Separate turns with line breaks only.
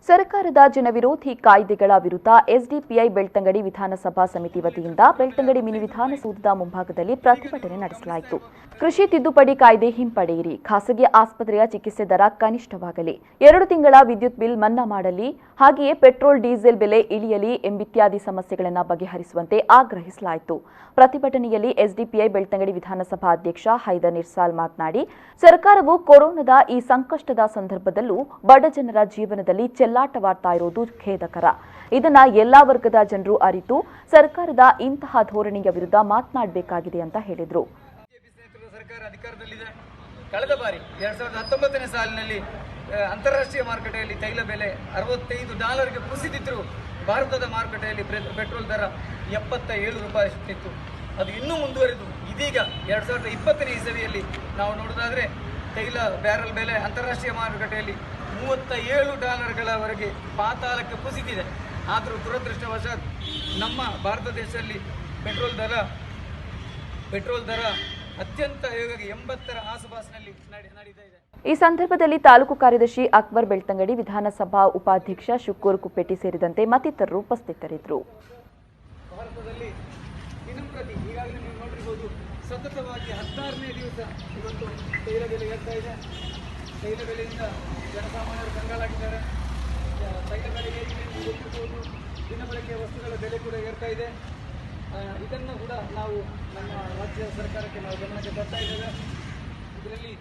ಸರ್ಕಾರದ ಜನವಿರೋಧಿ ಕಾಯ್ದೆಗಳ ವಿರುದ್ಧ ಎಸ್ಡಿಪಿಐ ಬೆಳ್ತಂಗಡಿ ವಿಧಾನಸಭಾ ಸಮಿತಿ ವತಿಯಿಂದ ಬೆಳ್ತಂಗಡಿ ಮಿನಿ ವಿಧಾನಸೌಧದ ಮುಂಭಾಗದಲ್ಲಿ ಪ್ರತಿಭಟನೆ ನಡೆಸಲಾಯಿತು. ಕೃಷಿ ತಿದ್ದುಪಡಿ ಕಾಯ್ದೆ ಹಿಂಪಡೆಯಿರಿ, ಖಾಸಗಿ ಆಸ್ಪತ್ರೆಯ ಚಿಕಿತ್ಸೆ ದರ ಕನಿಷ್ಠವಾಗಲಿ, 2 ತಿಂಗಳ ವಿದ್ಯುತ್ ಬಿಲ್ ಮನ್ನಾ ಮಾಡಲಿ, ಹಾಗೆಯೇ ಪೆಟ್ರೋಲ್ ಡೀಸೆಲ್ ಬೆಲೆ ಇಳಿಯಲಿ ಎಂಬಿತ್ಯಾದಿ ಸಮಸ್ಯೆಗಳನ್ನು ಬಗೆಹರಿಸುವಂತೆ ಆಗ್ರಹಿಸಲಾಯಿತು. ಪ್ರತಿಭಟನೆಯಲ್ಲಿ ಎಸ್ಡಿಪಿಐ ಬೆಳ್ತಂಗಡಿ ವಿಧಾನಸಭಾ ಅಧ್ಯಕ್ಷ ಹೈದರ್ ನಿರ್ಸಾಲ್ ಮಾತನಾಡಿ, ಸರ್ಕಾರವು ಕೊರೋನಾದ ಈ ಸಂಕಷ್ಟದ ಸಂದರ್ಭದಲ್ಲೂ ಬಡ ಜನರ ಜೀವನದಲ್ಲಿ ಚೆಲ್ಲಾಟವಾಡ್ತಾ ಇರೋದು ಖೇದಕರ. ಇದನ್ನ ಎಲ್ಲಾ ವರ್ಗದ ಜನರು ಅರಿತು ಸರ್ಕಾರದ ಇಂತಹ ಧೋರಣೆಯ ವಿರುದ್ಧ ಮಾತನಾಡಬೇಕಾಗಿದೆ ಅಂತ ಹೇಳಿದರು.
ಸರ್ಕಾರ ಅಧಿಕಾರದಲ್ಲಿದೆ. ಕಳೆದ ಬಾರಿ 2019ನೇ ಸಾಲಿನಲ್ಲಿ ಅಂತಾರಾಷ್ಟ್ರೀಯ ಮಾರುಕಟ್ಟೆಯಲ್ಲಿ ತೈಲ ಬೆಲೆ $65ಗೆ ಕುಸಿದಿದ್ದರೂ ಭಾರತದ ಮಾರುಕಟ್ಟೆಯಲ್ಲಿ ಪೆಟ್ರೋಲ್ ದರ $77 ಇತ್ತು. ಅದು ಇನ್ನೂ ಮುಂದುವರೆದು ಇದೀಗ 2020ನೇ ಇಸವಿಯಲ್ಲಿ ನಾವು ನೋಡೋದಾದರೆ ತೈಲ ಬ್ಯಾರಲ್ ಬೆಲೆ ಅಂತಾರಾಷ್ಟ್ರೀಯ ಮಾರುಕಟ್ಟೆಯಲ್ಲಿ $37ವರೆಗೆ ಪಾತಾಳಕ್ಕೆ ಕುಸಿದಿದೆ. ಆದರೂ ದುರದೃಷ್ಟವಶಾತ್ ನಮ್ಮ ಭಾರತ ದೇಶದಲ್ಲಿ ಪೆಟ್ರೋಲ್ ದರ ಅತ್ಯಂತ 80ರ ಆಸುಪಾಸಿನಲ್ಲಿ ನಡೀತಾ ಇದೆ.
ಈ ಸಂದರ್ಭದಲ್ಲಿ ತಾಲೂಕು ಕಾರ್ಯದರ್ಶಿ ಅಕ್ಬರ್ ಬೆಳ್ತಂಗಡಿ, ವಿಧಾನಸಭಾ ಉಪಾಧ್ಯಕ್ಷ ಶುಕೂರ್ ಕುಪ್ಪೆಟ್ಟಿ ಸೇರಿದಂತೆ ಮತ್ತಿತರರು ಉಪಸ್ಥಿತರಿದ್ದರು.
ಭಾರತದಲ್ಲಿ ದಿನಂಪ್ರತಿ ಈಗಾಗಲೇ ನೀವು ನೋಡಿರಬಹುದು, ಸತತವಾಗಿ 16ನೇ ದಿವಸ ಇವತ್ತು ತೈಲ ಬೆಲೆ ಏರ್ತಾ ಇದೆ. ತೈಲ ಬೆಲೆಯಿಂದ ಜನಸಾಮಾನ್ಯರು ಕಂಗಾಲಾಗಿದ್ದಾರೆ. ತೈಲ ಬೆಲೆ ಗೊತ್ತಿರಬಹುದು, ದಿನಬಳಕೆಯ ವಸ್ತುಗಳ ಬೆಲೆ ಕೂಡ ಏರ್ತಾ ಇದೆ. ಇದನ್ನು ಕೂಡ ನಾವು ನಮ್ಮ ರಾಜ್ಯ ಸರ್ಕಾರಕ್ಕೆ ನಾವು ಗಮನಕ್ಕೆ ತರ್ತಾ ಇದ್ದೇವೆ. ಇದರಲ್ಲಿ